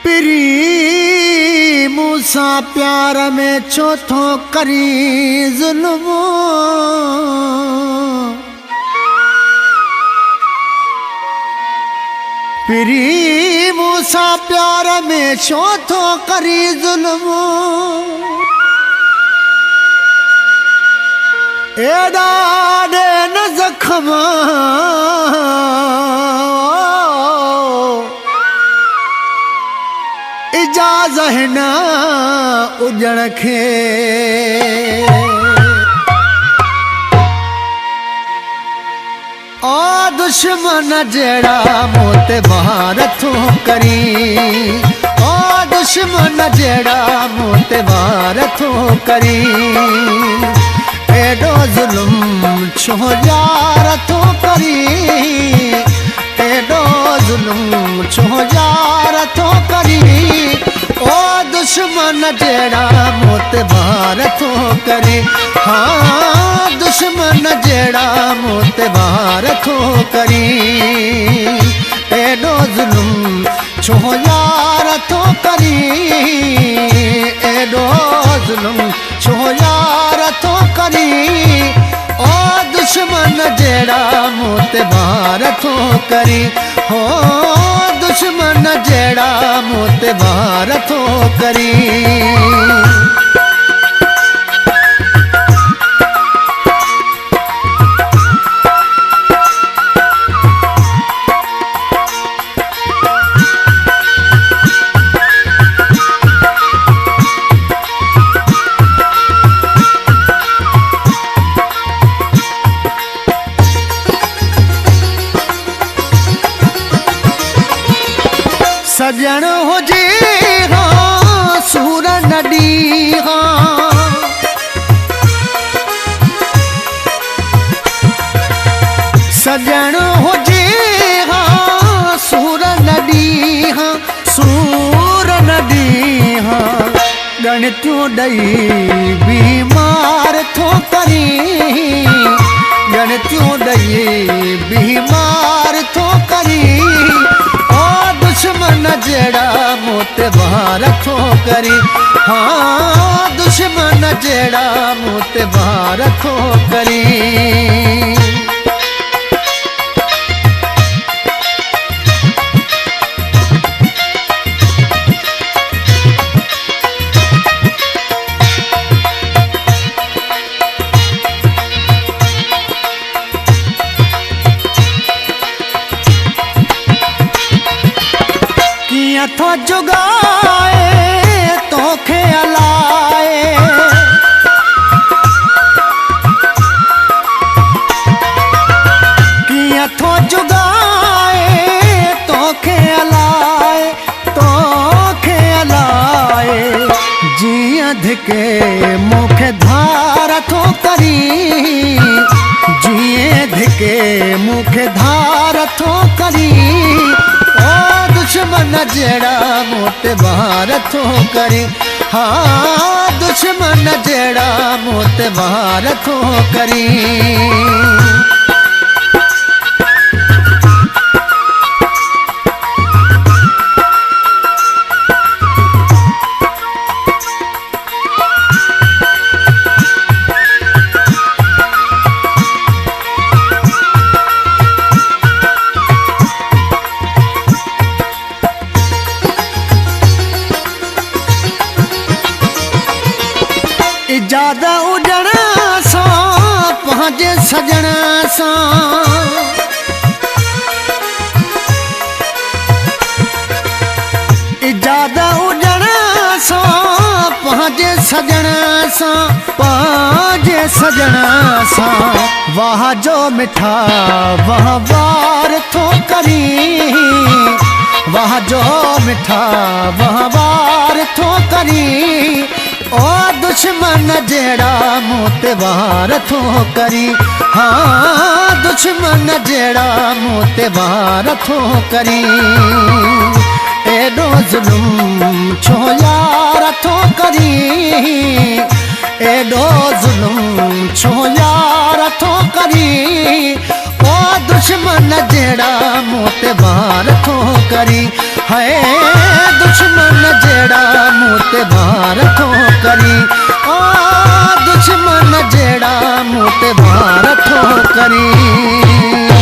पिरी मूसा प्यार में चौथो करी जुल्म पिरी मूसा प्यार में चौथो करी जुल्म एडा दे न जख्म इजाज़त है न उजड़ खे ओ दुश्मन जेड़ा मोते बाहर थो करी ओ दुश्मन जेड़ा मोते बाहर थो करी एडो जुल्म छो यार थो करी एडो जुल्म छो यार थो करी ओ दुश्मन जेड़ा मोते बाहर थो करी हाँ दुश्मन जेड़ा मोते बाहर थो करी एडो जुल्म छो यार थो करी एडो जुल्म छो यार थो करी ओ दुश्मन जेड़ा मोते बाहर थो करी हो दुश्मन जेड़ा मोते बाहर थो करी सजन हुजे हाँ सूर नडी हाँ सजन हुजे हाँ सूर नडी हाँ सूर नडी हाँ गणित्यों दई बीमार थो करी गणित्यों दई बीमार थो करी दुश्मन जेड़ा मोते बाहर थो करी हाँ दुश्मन जेड़ा मोते बाहर थो करी थो जुगाए तोखे अलाए किया थो जुगाए तोखे अलाए जिया धिके मुखे धार थो करी जिए धिके मुखे धार थो करी दुश्मन जेड़ा मोते बाहर थो करी हाँ दुश्मन जेड़ा मोते बाहर थो करी इजादा उजड़ा सा पंहिंजे सजण सां इजादा उजड़ा सा पंहिंजे सजण सां वाह जो मिठा वाह वार थो करी वाह जो मिठा वाह वार थो करी ओ दुश्मन जेड़ा मोते बाहर थो करी हाँ दुश्मन जेड़ा मोते बाहर थो करी एॾो ज़ुल्म छो यार थो करी एॾो ज़ुल्म छो यार थो करी ओ दुश्मन जहिड़ा मूं ते वार थो करी है दुश्मन जहिड़ा मूं ते वार थो करी ओ दुश्मन जहिड़ा मूं ते वार थो करी